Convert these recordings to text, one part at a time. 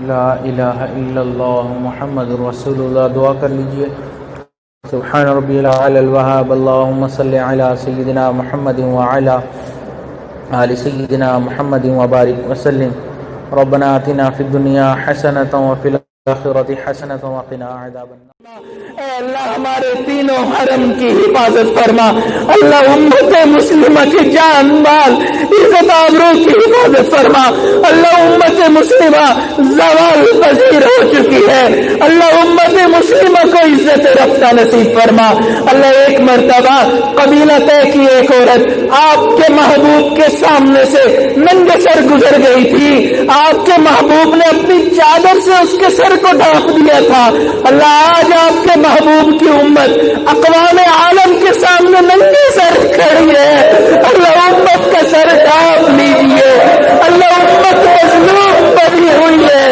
لا الہ الا اللہ محمد رسول اللہ. دعا کر لیجئے. سبحان ربی العلی الوہاب. اللہم صلی علی سیدنا محمد وعلی آل سیدنا محمد وبارک وسلم. ربنا آتنا فی الدنیا حسنۃ وفی الآخرۃ حسنۃ وقنا عذاب النار. اے اللہ ہمارے تینوں حرم کی حفاظت فرما. اللہ امت مسلمہ کی جان مال عزت آبرو کی حفاظت فرما. اللہ امت مسلمہ زوال پذیر ہو چکی ہے. اللہ امت مسلمہ کو عزت رفتہ نصیب فرما. اللہ ایک مرتبہ قبیلہ طے کی ایک عورت آپ کے محبوب کے سامنے سے ننگے سر گزر گئی تھی. آپ کے محبوب نے اپنی چادر سے اس کے سر کو ڈھانپ دیا تھا. اللہ آج آپ کے محبوب کی امت اقوام عالم کے سامنے ننگے سر کھڑی ہے. اللہ امت کا سر ڈھانپ لیجیے. اللہ امت مظلوم بنی ہوئی ہے.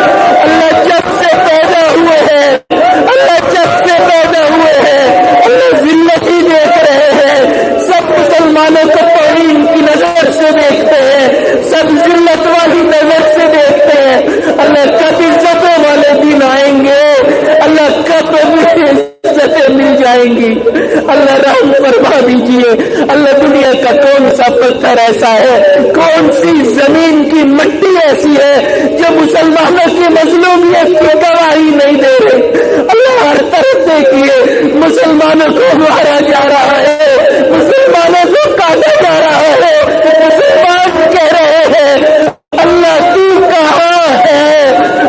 اللہ جب سے پیدا ہوئے ہیں, اللہ جب سے پیدا ہوئے ہیں, اللہ ذلت ہی دیکھ رہے ہیں. سب مسلمانوں کو توہین کی نظر سے دیکھتے ہیں, سب ذلت والی نظر سے دیکھتے ہیں. اللہ کب عزتوں والے دن آئیں گے, اللہ کب عزتیں مل جائیں گی. اللہ رحم فرما دیجیے. اللہ دنیا کا کون سا پتھر ایسا ہے, کون سی زمین کی مٹی ایسی ہے جو مسلمانوں کی مظلومیت کی گواہی نہیں دے رہی. اللہ ہر طرف دیکھیے مسلمانوں کو مارا جا رہا ہے, مسلمانوں کو کاٹا جا رہا ہے. مسلمان کہہ رہے ہیں اللہ تو کہاں ہے.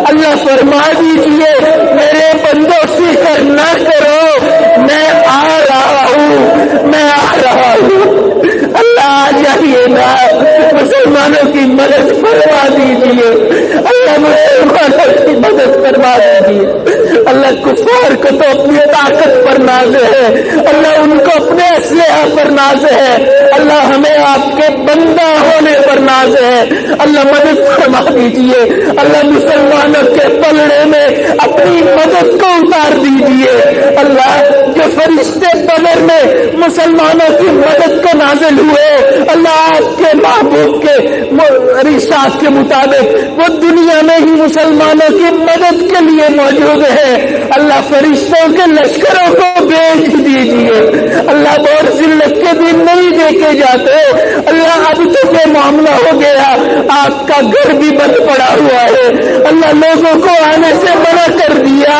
اللہ فرما دیجیے میرے بندوں فکر نہ کرو, میں آ رہا ہوں, میں آ رہا ہوں. اللہ آ جائیے نا, مسلمانوں کی مدد فرما دیجیے. اللہ مسلمانوں کی مدد فرما دیجیے. اللہ کفار کو تو اپنی طاقت پر ناز ہے, اللہ ان کو اپنے اسلحہ پر ناز ہے. اللہ ہمیں آپ کے بندہ ہونے پر ناز ہے. اللہ مدد فرما دیجیے. اللہ مسلمانوں کے پلڑے میں اپنی مدد کو اتار دیجیے. اللہ جو فرشتے بدر میں مسلمانوں کی مدد کو نازل ہوئے, اللہ آپ کے محبوب کے ارشاد کے مطابق وہ دنیا میں ہی مسلمانوں کی مدد کے لیے موجود ہے. اللہ فرشتوں کے لشکروں کو بھیج دیجیے. اللہ بہت ذلت کے دن نہیں دیکھے جاتے. اللہ اب تو یہ معاملہ ہو گیا, آپ کا گھر بھی بند پڑا ہوا ہے. اللہ لوگوں کو آنے سے منع کر دیا.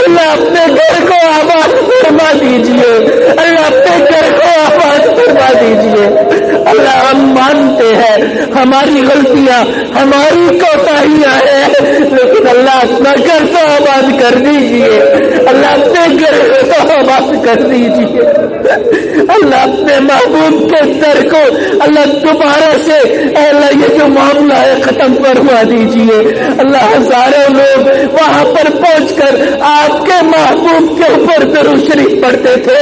اللہ اپنے گھر کو آباد فرما دیجیے. اللہ اپنے گھر کو آباد فرما دیجیے. اللہ ہم مانتے ہیں ہماری غلطیاں, ہماری کوتاہیاں ہیں, لیکن اللہ اپنا گھر تو آباد کر دیجیے. اللہ اپنے گھر کو آباد کر دیجیے. اللہ اپنے محبوب کے در کو اللہ دوبارہ سے اللہ یہ جو معاملہ ہے ختم فرما دیجیے. اللہ ہزاروں لوگ وہاں پر پہنچ کر آپ کے محبوب کے اوپر درود شریف پڑھتے تھے.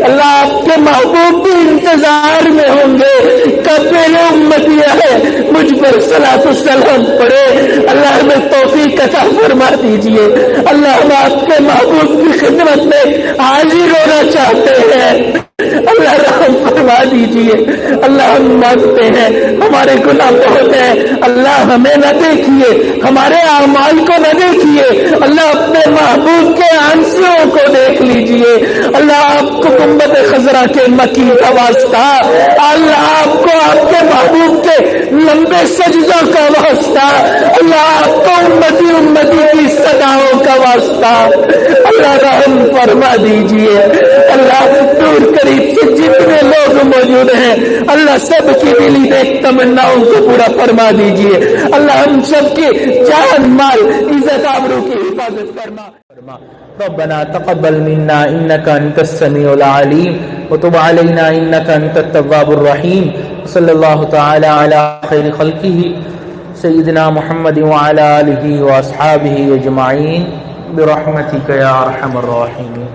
اللہ آپ کے محبوب بھی انتظار میں ہوں گے کب میرے امتیاں ہے مجھ پر صلاۃ السلام پڑھے. اللہ ہمیں توفیق عطا فرما دیجیے. اللہ ہم آپ کے محبوب کی خدمت میں حاضر ہونا چاہتے ہیں. اللہ رحم فرما دیجیے. اللہ ہم مانگتے ہیں ہمارے گناہ بہت ہیں. اللہ ہمیں نہ دیکھیے, ہمارے اعمال کو نہ دیکھیے. اللہ اپنے محبوب کے آنسوؤں کو دیکھ لیجیے. اللہ آپ کو گنبد خضرا کے مکی کا واسطہ, اللہ آپ کو آپ کے محبوب کے لمبے سجدوں کا واسطہ, اللہ آپ کو امتی امتی کی صداؤں کا واسطہ, اللہ رحم فرما دیجیے. اللہ دور قریب سے جتنے لوگ موجود ہیں اللہ سب کی دلی نیک تمناؤں کو پورا فرما دیجیے. اللہ ہم سب کی جان مال عزت آبرو کی حفاظت فرما. ربنا تقبل منا انك انت السميع العليم وتب علينا انك انت التواب الرحيم. صلى الله تعالى على خير خلقه سيدنا محمد وعلى آله واصحابه اجمعين برحمتك يا ارحم الراحمين.